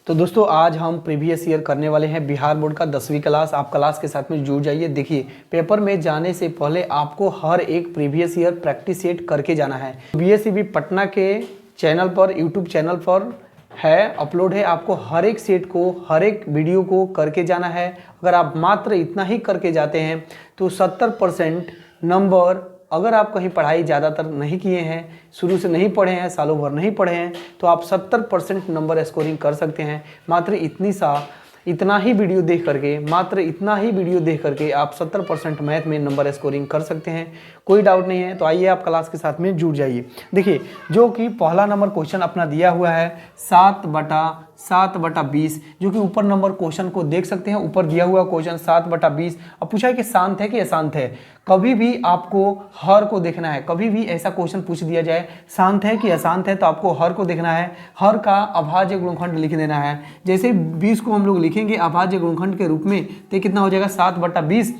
तो दोस्तों आज हम प्रीवियस ईयर करने वाले हैं बिहार बोर्ड का 10वीं क्लास। आप क्लास के साथ में जुड़ जाइए। देखिए, पेपर में जाने से पहले आपको हर एक प्रीवियस ईयर प्रैक्टिस सेट करके जाना है। बीएसईबी पटना के चैनल पर, यूट्यूब चैनल पर है, अपलोड है। आपको हर एक सेट को, हर एक वीडियो को करके जाना है। अगर आप मात्र इतना ही करके जाते हैं तो 70% नंबर, अगर आप कहीं पढ़ाई ज़्यादातर नहीं किए हैं, शुरू से नहीं पढ़े हैं, सालों भर नहीं पढ़े हैं, तो आप 70% नंबर स्कोरिंग कर सकते हैं। मात्र इतना ही वीडियो देख करके, मात्र इतना ही वीडियो देख करके आप 70% मैथ में नंबर स्कोरिंग कर सकते हैं। कोई डाउट नहीं है। तो आइए आप क्लास के साथ में जुड़ जाइए। देखिए, जो कि पहला नंबर क्वेश्चन अपना दिया हुआ है 7/20, जो कि ऊपर नंबर क्वेश्चन को देख सकते हैं। ऊपर दिया हुआ क्वेश्चन 7/20। अब पूछा है कि शांत है कि अशांत है। कभी भी आपको हर को देखना है। कभी भी ऐसा क्वेश्चन पूछ दिया जाए शांत है कि अशांत है, तो आपको हर को देखना है। हर का अभाज्य गुणनखंड लिख देना है। जैसे 20 को हम लोग लिखेंगे अभाज्य गुणनखंड के रूप में, तो कितना हो जाएगा 7/20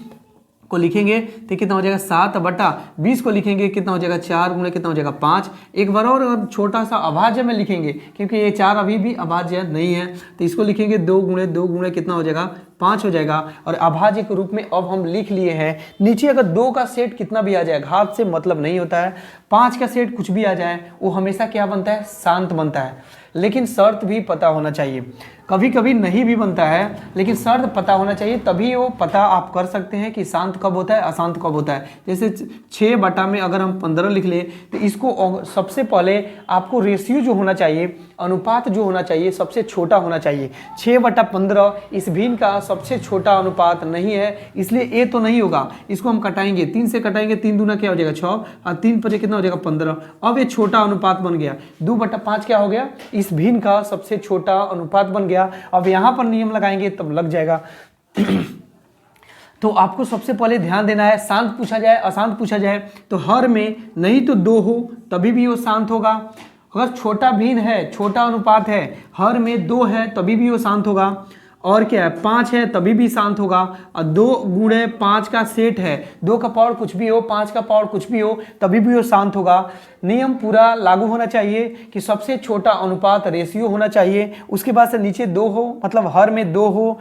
को लिखेंगे तो कितना हो जाएगा 7/20 को लिखेंगे कितना हो जाएगा 4 गुणे कितना हो जाएगा 5। एक बार और छोटा सा अभाज्य में लिखेंगे, क्योंकि ये 4 अभी भी अभाज्य नहीं है, तो इसको लिखेंगे 2 गुणे कितना हो जाएगा 5 हो जाएगा। और अभाज्य के रूप में अब हम लिख लिए हैं। नीचे अगर 2 का सेट कितना भी आ जाए, घात से मतलब नहीं होता है। 5 का सेट कुछ भी आ जाए, वो हमेशा क्या बनता है, शांत बनता है। लेकिन शर्त भी पता होना चाहिए। कभी कभी नहीं भी बनता है, लेकिन शर्त पता होना चाहिए, तभी वो पता आप कर सकते हैं कि शांत कब होता है, अशांत कब होता है। जैसे 6 में अगर हम 15 लिख ले, तो इसको सबसे पहले आपको रेशियो जो होना चाहिए, अनुपात जो होना चाहिए, सबसे छोटा होना चाहिए। 6/15 इस भिन्न का सबसे छोटा अनुपात नहीं है, इसलिए ए तो नहीं होगा। इसको हम कटाएंगे, 3 से कटाएंगे, 3 दूना क्या हो जाएगा 6, और 3 पर कितना हो जाएगा 15। अब ये छोटा अनुपात बन गया। 2/5 क्या हो गया, इस भिन्न का सबसे छोटा अनुपात बन गया। अब यहां पर नियम लगाएंगे तब लग जाएगा। तो आपको सबसे पहले ध्यान देना है, शांत पूछा जाए, अशांत पूछा जाए, तो हर में नहीं तो 2 हो तभी भी वो शांत होगा। अगर छोटा भिन्न है, छोटा अनुपात है, हर में 2 है तभी भी वो शांत होगा। और क्या है, 5 है तभी भी शांत होगा। और 2 गुणे 5 का सेट है, 2 का पावर कुछ भी हो, 5 का पावर कुछ भी हो, तभी भी वो शांत होगा। नियम पूरा लागू होना चाहिए कि सबसे छोटा अनुपात रेशियो होना चाहिए। उसके बाद से नीचे 2 हो, मतलब हर में 2 हो,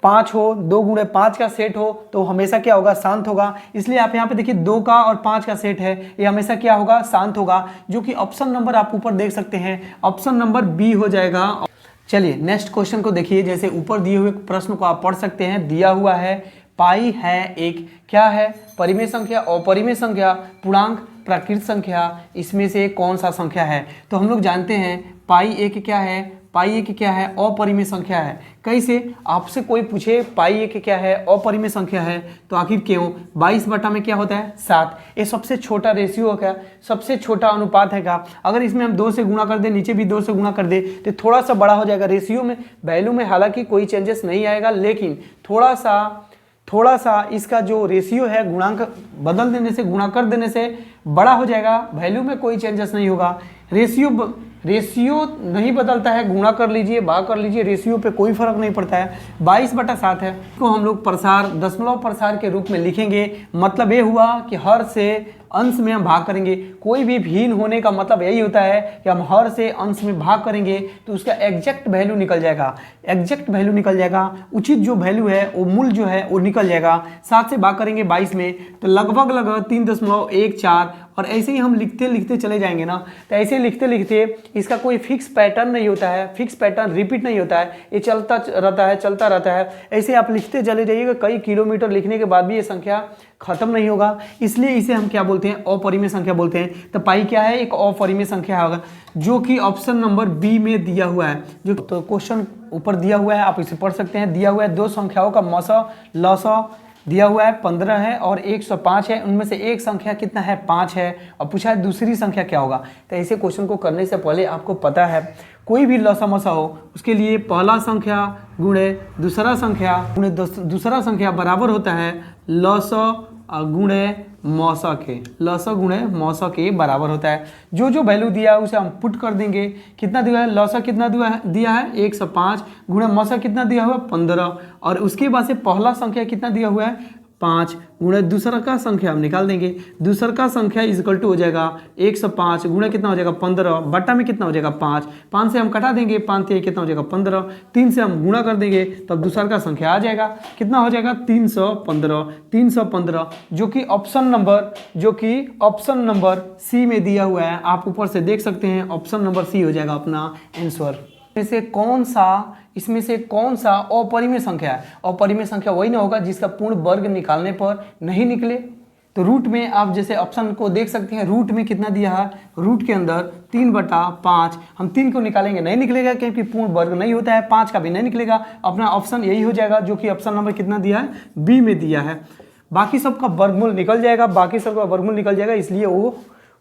5 हो, 2 गुणे 5 का सेट हो, तो हमेशा क्या होगा, शांत होगा। इसलिए आप यहाँ पे देखिए 2 का और 5 का सेट है, ये हमेशा क्या होगा, शांत होगा। जो कि ऑप्शन नंबर आप ऊपर देख सकते हैं, ऑप्शन नंबर बी हो जाएगा। चलिए नेक्स्ट क्वेश्चन को देखिए। जैसे ऊपर दिए हुए प्रश्न को आप पढ़ सकते हैं। दिया हुआ है पाई है एक, क्या है, परिमेय संख्या, अपरिमेय संख्या, पूर्णांक, प्राकृत संख्या, इसमें से कौन सा संख्या है। तो हम लोग जानते हैं पाई एक क्या है, पाई एक क्या है, अपरिमेय संख्या है। कैसे, आपसे कोई पूछे पाई एक क्या है, अपरिमेय संख्या है, तो आखिर क्यों। 22 में क्या होता है 7। ये सबसे छोटा रेशियो है क्या, सबसे छोटा अनुपात है क्या। अगर इसमें हम 2 से गुणा कर दे, नीचे भी 2 से गुणा कर दे, तो थोड़ा सा बड़ा हो जाएगा रेशियो में। वैल्यू में हालांकि कोई चेंजेस नहीं आएगा, लेकिन थोड़ा सा इसका जो रेशियो है, गुणांक बदल देने से, गुणा कर देने से बड़ा हो जाएगा। वैल्यू में कोई चेंजेस नहीं होगा। रेशियो नहीं बदलता है, गुणा कर लीजिए, भाग कर लीजिए, रेशियो पे कोई फर्क नहीं पड़ता है। 22/7 है, इसको हम लोग प्रसार, दशमलव प्रसार के रूप में लिखेंगे। मतलब ये हुआ कि हर से अंश में हम भाग करेंगे। कोई भी भिन्न होने का मतलब यही होता है कि हम हर से अंश में भाग करेंगे तो उसका एग्जैक्ट वैल्यू निकल जाएगा। एग्जैक्ट वैल्यू निकल जाएगा, उचित जो वैल्यू है, वो मूल जो है वो निकल जाएगा। 7 से भाग करेंगे 22 में, तो लगभग 3.14। और ऐसे ही हम लिखते लिखते चले जाएंगे ना, तो ऐसे लिखते लिखते इसका कोई फिक्स पैटर्न नहीं होता है, फिक्स पैटर्न रिपीट नहीं होता है, ये चलता रहता है। ऐसे आप लिखते चले जाइएगा, कई किलोमीटर लिखने के बाद भी ये संख्या खत्म नहीं होगा। इसलिए इसे हम क्या बोलते हैं, अपरिमेय संख्या बोलते हैं। तो पाई क्या है, एक अपरिमेय संख्या होगा, जो कि ऑप्शन नंबर बी में दिया हुआ है। जो तो क्वेश्चन ऊपर दिया हुआ है, आप इसे पढ़ सकते हैं। दिया हुआ है 2 संख्याओं का मौसा लसा दिया हुआ है, 15 है और 105 है। उनमें से एक संख्या कितना है, 5 है। और पूछा है दूसरी संख्या क्या होगा। तो ऐसे क्वेश्चन को करने से पहले आपको पता है, कोई भी लसा मसा हो, उसके लिए पहला संख्या गुणे दूसरा संख्या गुणे दूसरा संख्या बराबर होता है लसा गुणे मौसा के, लसा गुणे मौसा के बराबर होता है। जो जो वैल्यू दिया है उसे हम पुट कर देंगे। कितना दिया है, लसा कितना दिया है 105, गुणे मौसा कितना दिया हुआ है 15। और उसके बाद से पहला संख्या कितना दिया हुआ है 5 गुणा दूसरा का संख्या हम निकाल देंगे। दूसरा का संख्या इक्वल टू हो जाएगा 105 गुणा कितना हो जाएगा 15 बटा में कितना हो जाएगा 5, 5 से हम कटा देंगे, 5 से कितना हो जाएगा 15, 3 से हम गुणा कर देंगे तब दूसरा का संख्या आ जाएगा, कितना हो जाएगा 315 जो कि ऑप्शन नंबर सी में दिया हुआ है। आप ऊपर से देख सकते हैं ऑप्शन नंबर सी हो जाएगा अपना आंसर। इसमें से कौन सा अपरिमेय संख्या है? अपरिमेय संख्या वही ना होगा जिसका पूर्ण वर्ग निकालने पर नहीं निकले। तो रूट में आप जैसे ऑप्शन को देख सकते हैं, रूट में कितना दिया है, रूट के अंदर 3/5, हम 3 को निकालेंगे नहीं निकलेगा क्योंकि पूर्ण वर्ग नहीं होता है, 5 का भी नहीं निकलेगा। अपना ऑप्शन यही हो जाएगा जो कि ऑप्शन नंबर कितना दिया है, बी में दिया है। बाकी सबका वर्गमूल निकल जाएगा, इसलिए वो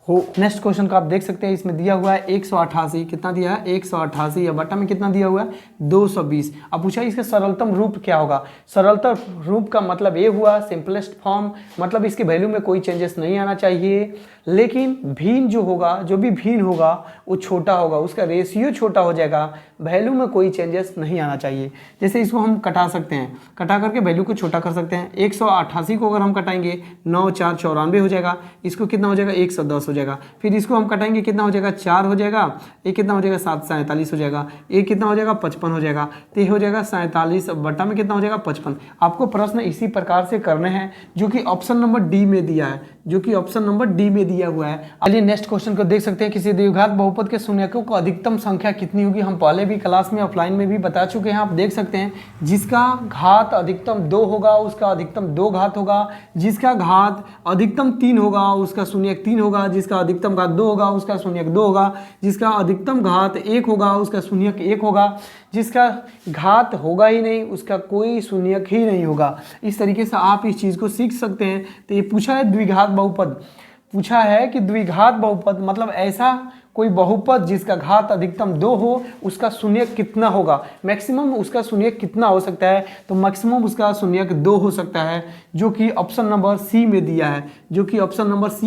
हो। नेक्स्ट क्वेश्चन का आप देख सकते हैं, इसमें दिया हुआ है 188, कितना दिया है 188 या बटा में कितना दिया हुआ है 220। अब पूछा इसका सरलतम रूप क्या होगा? सरलतम रूप का मतलब ये हुआ सिंपलेस्ट फॉर्म, मतलब इसकी वैल्यू में कोई चेंजेस नहीं आना चाहिए, लेकिन भिन्न जो भी भिन्न होगा वो छोटा होगा, उसका रेशियो छोटा हो जाएगा, वैल्यू में कोई चेंजेस नहीं आना चाहिए। जैसे इसको हम कटा सकते हैं, कटा करके वैल्यू को छोटा कर सकते हैं। 188 को अगर हम कटाएंगे 9 4 94 हो जाएगा, इसको कितना हो जाएगा 110 हो जाएगा। फिर इसको हम कटाएंगे कितना हो जाएगा 4 हो जाएगा, ये कितना हो जाएगा 7 47 हो जाएगा, ये कितना हो जाएगा 55 हो जाएगा, तो ये हो जाएगा 47 बटा में कितना हो जाएगा 55। आपको प्रश्न इसी प्रकार से करने हैं जो कि ऑप्शन नंबर डी में दिया हुआ है, चलिए नेक्स्ट क्वेश्चन को देख सकते हैं। किसी द्विघात बहुपद के शून्यकों को अधिकतम संख्या कितनी होगी? हम पहले भी क्लास में ऑफलाइन में भी बता चुके हैं, आप देख सकते हैं। जिसका घात अधिकतम 2 होगा उसका अधिकतम 2 घात होगा, जिसका घात अधिकतम 3 होगा उसका शून्यक 3 होगा, जिसका अधिकतम घात 2 होगा उसका शून्यक 2 होगा, जिसका अधिकतम घात 1 होगा उसका शून्यक 1 होगा, जिसका घात होगा ही नहीं उसका कोई शून्यक ही नहीं होगा। इस तरीके से आप इस चीज़ को सीख सकते हैं। तो ये पूछा है द्विघात बहुपद, पूछा है कि द्विघात बहुपद मतलब ऐसा कोई बहुपद जिसका घात अधिकतम 2 हो उसका शून्यक कितना होगा, मैक्सिमम उसका शून्यक कितना हो सकता है? तो मैक्सिमम उसका शून्यक 2 हो सकता है, जो कि ऑप्शन नंबर सी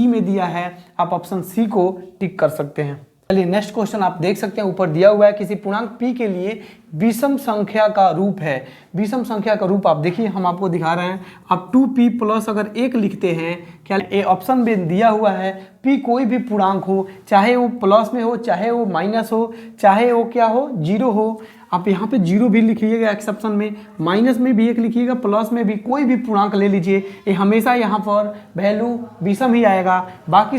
में दिया है, आप ऑप्शन सी को टिक कर सकते हैं। चलिए नेक्स्ट क्वेश्चन आप देख सकते हैं, ऊपर दिया हुआ है किसी पूर्णांक p के लिए विषम संख्या का रूप है। विषम संख्या का रूप आप देखिए, हम आपको दिखा रहे हैं। आप 2p प्लस अगर 1 लिखते हैं, क्या ये ऑप्शन में दिया हुआ है p कोई भी पूर्णांक हो, चाहे वो प्लस में हो, चाहे वो माइनस हो, चाहे वो क्या हो 0 हो। आप यहाँ पे 0 भी लिखिएगा एक्सेप्शन में, माइनस में भी 1 लिखिएगा, प्लस में भी कोई भी पूर्णांक ले लीजिए, ये हमेशा यहाँ पर वैल्यू विषम ही आएगा। बाकी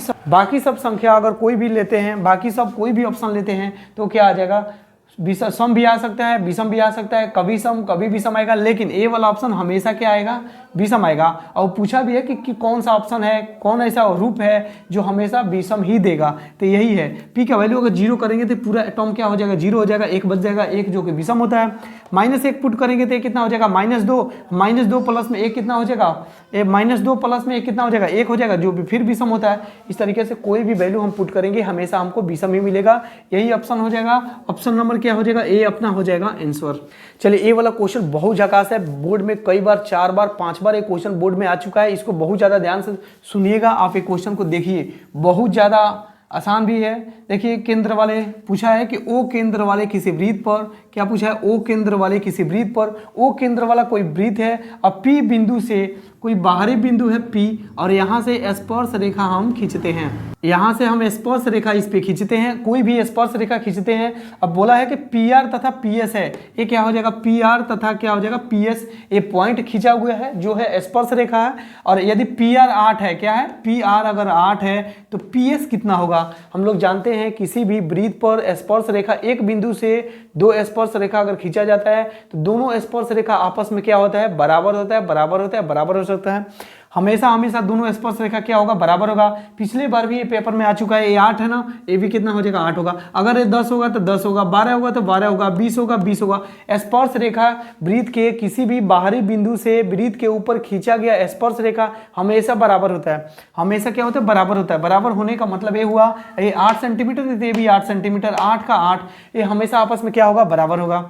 सब संख्या अगर कोई भी लेते हैं, बाकी सब कोई भी ऑप्शन लेते हैं तो क्या आ जाएगा, सम भी आ सकता है, विषम भी आ सकता है, कभी सम कभी विषम आएगा, लेकिन ए वाला ऑप्शन हमेशा क्या आएगा, विषम आएगा। और पूछा भी है कि कौन सा ऑप्शन है, कौन ऐसा रूप है जो हमेशा विषम ही देगा, तो यही है। पी का वैल्यू अगर 0 करेंगे तो पूरा टर्म क्या हो जाएगा 0 हो जाएगा, 1 बच जाएगा, 1 जो कि विषम होता है। -1 पुट करेंगे तो कितना हो जाएगा -2 प्लस में 1 कितना हो जाएगा, -2 प्लस में 1 कितना हो जाएगा 1 हो जाएगा, जो भी फिर विषम होता है। इस तरीके से कोई भी वैल्यू हम पुट करेंगे हमेशा हमको विषम ही मिलेगा, यही ऑप्शन हो जाएगा। ऑप्शन नंबर क्या हो जाएगा, ए अपना हो जाएगा आंसर। चलिए ए वाला क्वेश्चन बहुत झकास है, बोर्ड में कई बार 4 बार 5 बार एक क्वेश्चन बोर्ड में आ चुका है, इसको बहुत ज्यादा ध्यान से सुनिएगा। आप एक क्वेश्चन को देखिए, बहुत ज्यादा आसान भी है। देखिए केंद्र वाले पूछा है कि ओ केंद्र वाले किसी वृत्त पर, क्या पूछा है, ओ केंद्र वाले किसी वृत्त पर, ओ केंद्र वाला कोई वृत्त है, अब पी बिंदु से कोई बाहरी बिंदु है पी, और यहाँ से स्पर्श रेखा हम खींचते हैं, यहाँ से हम स्पर्श रेखा इस पे खींचते हैं, कोई भी स्पर्श रेखा खींचते हैं। अब बोला है कि पी आर तथा पी एस है, ये क्या हो जाएगा पी आर तथा क्या हो जाएगा पी एस, ये पॉइंट खींचा हुआ है जो है स्पर्श रेखा है। और यदि पी आर 8 है, क्या है पी आर अगर 8 है तो पी एस कितना होगा? हम लोग जानते हैं किसी भी वृत्त पर स्पर्श रेखा एक बिंदु से 2 स्पर्श रेखा अगर खींचा जाता है तो दोनों स्पर्श रेखा आपस में क्या होता है, बराबर होता है, बराबर होता है, बराबर हो सकता है। हमेशा दोनों स्पर्श रेखा क्या होगा, बराबर होगा। पिछले बार भी ये पेपर में आ चुका है, ये 8 है ना, ये भी कितना हो जाएगा 8 होगा। अगर ये 10 होगा तो 10 होगा, 12 होगा तो 12 होगा, 20 होगा 20 होगा। स्पर्श रेखा वृत्त के किसी भी बाहरी बिंदु से वृत्त के ऊपर खींचा गया स्पर्श रेखा हमेशा बराबर होता है, हमेशा क्या होता है, बराबर होता है। बराबर होने का मतलब ये हुआ, ये 8 सेंटीमीटर, ये भी 8 सेंटीमीटर, 8 का 8, ये हमेशा आपस में क्या होगा, बराबर होगा।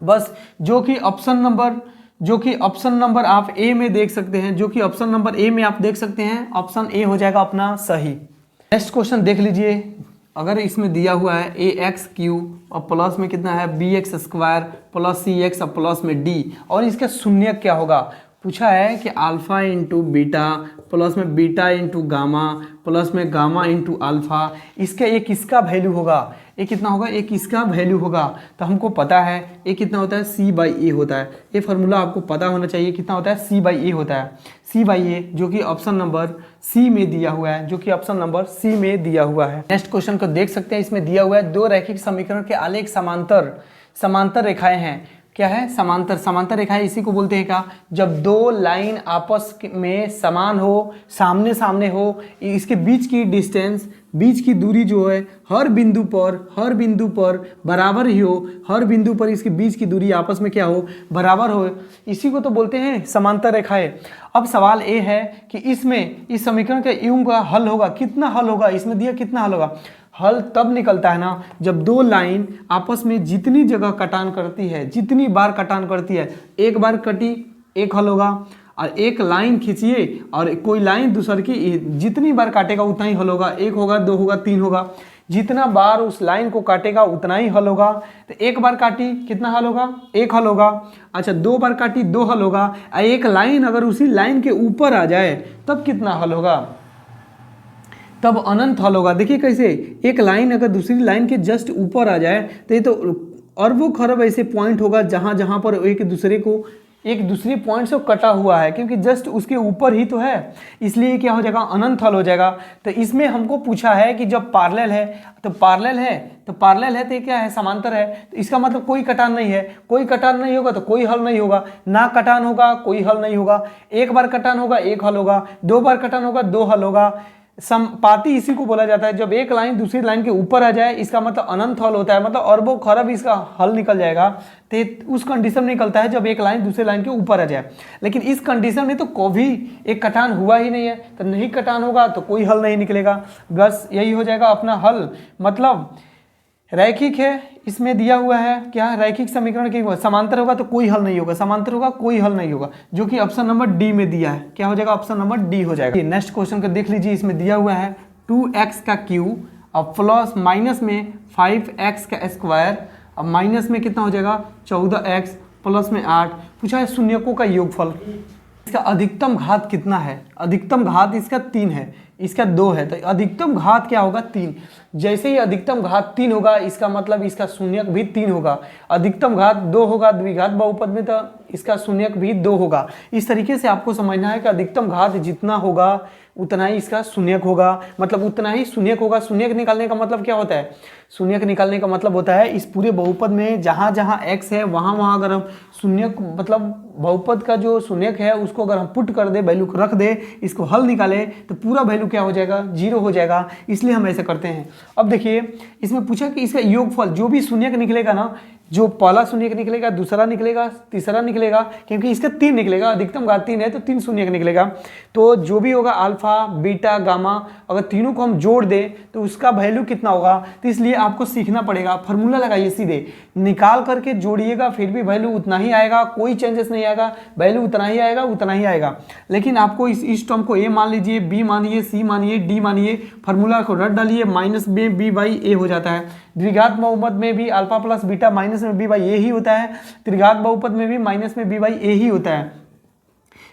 बस जो कि ऑप्शन नंबर आप ए में देख सकते हैं, जो कि ऑप्शन नंबर ए में आप देख सकते हैं, ऑप्शन ए हो जाएगा अपना सही। नेक्स्ट क्वेश्चन देख लीजिए, अगर इसमें दिया हुआ है ए एक्स क्यू और प्लस में कितना है बी एक्स स्क्वायर प्लस सी एक्स और प्लस में डी, और इसका शून्यक क्या होगा, पूछा है कि अल्फा इंटू बीटा प्लस में बीटा इंटू गामा प्लस में गामा इंटू अल्फा, इसका एक किसका वैल्यू होगा, ये कितना होगा, एक इसका वैल्यू होगा। तो हमको पता है ये कितना होता है, सी बाई ए होता है। ये फार्मूला आपको पता होना चाहिए, कितना होता है, सी बाई ए होता है। सी बाई ए जो कि ऑप्शन नंबर सी में दिया हुआ है, जो कि ऑप्शन नंबर सी में दिया हुआ है। नेक्स्ट क्वेश्चन को देख सकते हैं, इसमें दिया हुआ है दो रैखिक समीकरण के आलेख समांतर रेखाएं हैं। क्या है, समांतर रेखाएं इसी को बोलते हैं क्या, जब दो लाइन आपस में समान हो, सामने सामने हो, इसके बीच की डिस्टेंस, बीच की दूरी जो है हर बिंदु पर बराबर ही हो, हर बिंदु पर इसके बीच की दूरी आपस में क्या हो, बराबर हो, इसी को तो बोलते हैं समांतर रेखाएं। अब सवाल ये है कि इसमें इस समीकरण का यूं का हल होगा, कितना हल होगा, इसमें दिया कितना हल होगा। हल तब निकलता है ना जब दो लाइन आपस में जितनी जगह कटान करती है, जितनी बार कटान करती है, एक बार कटी एक हल होगा, और एक लाइन खींचिए और कोई लाइन दूसर की जितनी बार काटेगा उतना ही हल होगा, एक होगा, दो होगा, तीन होगा, जितना बार उस लाइन को काटेगा उतना ही हल होगा। तो एक बार काटी कितना हल होगा, एक हल होगा। अच्छा, दो बार काटी दो हल होगा। एक लाइन अगर उसी लाइन के ऊपर आ जाए तब कितना हल होगा, तब अनंत हल होगा। देखिए कैसे, एक लाइन अगर दूसरी लाइन के जस्ट ऊपर आ जाए तो ये तो अरबों खरब ऐसे पॉइंट होगा जहां जहां पर एक दूसरे पॉइंट से कटा हुआ है, क्योंकि जस्ट उसके ऊपर ही तो है, इसलिए क्या हो जाएगा, अनंत हल हो जाएगा। तो इसमें हमको पूछा है कि जब पैरेलल है तो ये क्या है, समांतर है, तो इसका मतलब कोई कटान नहीं है, कोई कटान नहीं होगा तो कोई हल नहीं होगा, ना कटान होगा कोई हल नहीं होगा, एक बार कटान होगा एक हल होगा, दो बार कटान होगा दो हल होगा। समपाती इसी को बोला जाता है, जब एक लाइन दूसरी लाइन के ऊपर आ जाए इसका मतलब अनंत हल होता है, मतलब अरबों खरब इसका हल निकल जाएगा। तो उस कंडीशन में निकलता है जब एक लाइन दूसरे लाइन के ऊपर आ जाए। लेकिन इस कंडीशन में तो कभी एक कटान हुआ ही नहीं है, तो नहीं कटान होगा तो कोई हल नहीं निकलेगा, बस यही हो जाएगा अपना हल। मतलब रैखिक है, इसमें दिया हुआ है क्या, रैखिक समीकरण की समांतर होगा तो कोई हल नहीं होगा, समांतर होगा कोई हल नहीं होगा, जो कि ऑप्शन नंबर डी में दिया है। क्या हो जाएगा, ऑप्शन नंबर डी हो जाएगा। नेक्स्ट क्वेश्चन को देख लीजिए, इसमें दिया हुआ है 2x का क्यूब और प्लस माइनस में 5x का स्क्वायर और माइनस में कितना हो जाएगा 14x प्लस में 8। पूछा है शून्यकों का योगफल, इसका अधिकतम घात कितना है, अधिकतम घात इसका 3 है, इसका 2 है, तो अधिकतम घात क्या होगा 3। जैसे ही अधिकतम घात 3 होगा इसका मतलब इसका शून्यक भी 3 होगा, अधिकतम घात 2 होगा द्विघात बहुपद में तो इसका शून्यक भी 2 होगा। इस तरीके से आपको समझना है कि अधिकतम घात जितना होगा उतना ही इसका शून्यक होगा, मतलब उतना ही शून्यक होगा। शून्यक निकालने का मतलब क्या होता है, शून्यक निकालने का मतलब होता है इस पूरे बहुपद में जहाँ जहाँ x है वहाँ वहाँ अगर हम शून्यक, मतलब बहुपद का जो शून्यक है उसको अगर हम पुट कर दे, वैल्यू रख दे, इसको हल निकाले तो पूरा वैल्यू क्या हो जाएगा, 0 हो जाएगा, इसलिए हम ऐसे करते हैं। अब देखिए इसमें पूछा कि इसका योगफल, जो भी शून्यक निकलेगा ना, जो पहला शून्यक निकलेगा, दूसरा निकलेगा, तीसरा निकलेगा, क्योंकि इसका 3 निकलेगा, अधिकतम घात 3 है तो 3 शून्यक निकलेगा। तो जो भी होगा अल्फा बीटा गामा, अगर तीनों को हम जोड़ दें तो उसका वैल्यू कितना होगा। तो इसलिए आपको सीखना पड़ेगा, फार्मूला लगाइए, सीधे निकाल करके जोड़िएगा, फिर भी वैल्यू उतना ही आएगा, कोई चेंजेस नहीं आएगा, वैल्यू उतना ही आएगा, उतना ही आएगा। लेकिन आपको इस टर्म को ए मान लीजिए, बी मानिए, सी मानिए, डी मानिए, फार्मूला को रट डालिए, माइनस में बी बाई ए हो जाता है। द्विघात बहुपद में भी अल्फा प्लस बीटा माइनस में बी बाई ए ही होता है, त्रिघात बहुपद में भी माइनस में बी बाई ए ही होता है।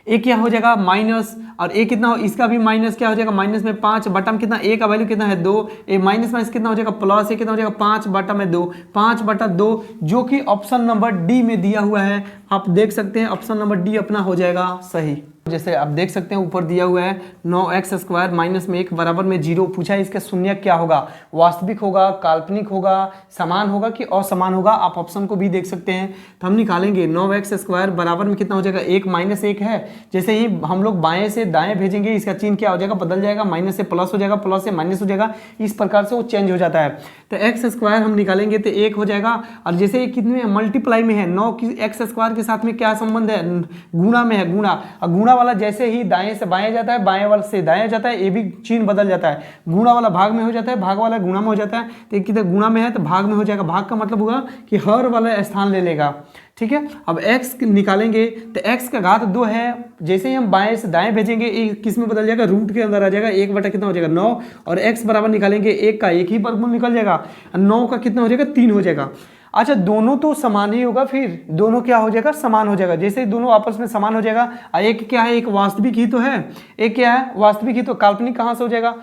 ए क्या हो जाएगा माइनस, और ए कितना हो, इसका भी माइनस क्या हो जाएगा, माइनस में 5 बटा में कितना, ए का वैल्यू कितना है 2, ए माइनस माइनस कितना हो जाएगा प्लस, ए कितना हो जाएगा 5 बटा में 2, 5 बटा 2, जो कि ऑप्शन नंबर डी में दिया हुआ है। आप देख सकते हैं ऑप्शन नंबर डी अपना हो जाएगा सही। जैसे आप देख सकते हैं ऊपर दिया हुआ है 9x स्क्वायर माइनस में 1 बराबर में 0। पूछा है इसका शून्यक क्या होगा, वास्तविक होगा, काल्पनिक होगा, समान होगा कि असमान होगा। आप ऑप्शन को भी देख सकते हैं, तो हम निकालेंगे 9x स्क्वायर बराबर में कितना हो जाएगा, 1 माइनस 1 है। जैसे ही हम लोग बाएं से दाएं भेजेंगे इसका चिन्ह क्या हो जाएगा, बदल जाएगा, माइनस से प्लस हो जाएगा, प्लस से माइनस हो जाएगा, इस प्रकार से वो चेंज हो जाता है। तो एक्स स्क्वायर हम निकालेंगे तो 1 हो जाएगा, और जैसे ये कितने मल्टीप्लाई में है, 9 की एक्स स्क्वायर के साथ में क्या संबंध है, गुणा में है, गुणा। और गुणा वाला जैसे ही दाएं से बाएं जाता है, बाएं वाला से दाएं जाता है, ये भी चिन्ह बदल जाता है। गुणा वाला भाग में हो जाता है, भाग वाला गुणा में हो जाता है। तो एक किधर गुणा में है तो भाग में हो जाएगा, भाग का मतलब होगा कि हर वाला स्थान ले लेगा, ठीक है। अब x निकालेंगे तो x का घात 2 है, जैसे ही हम बाएं से दाएं भेजेंगे ये किस में बदल जाएगा, रूट के अंदर आ जाएगा, 1 बटा कितना हो जाएगा 9, और x बराबर निकालेंगे 1 का 1 ही वर्गमूल निकल जाएगा, 9 का कितना हो जाएगा 3 हो जाएगा। अच्छा दोनों तो समान ही होगा, फिर दोनों क्या हो जाएगा, समान हो जाएगा। जैसे दोनों आपस में समान हो जाएगा, एक क्या है, एक वास्तविक ही तो है, एक क्या है, वास्तविक ही। तो काल्पनिक कहाँ से हो जाएगा,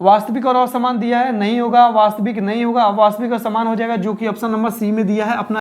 वास्तविक और असमान दिया है, नहीं होगा, वास्तविक नहीं होगा, वास्तविक और समान हो जाएगा, जो कि ऑप्शन नंबर सी में दिया है अपना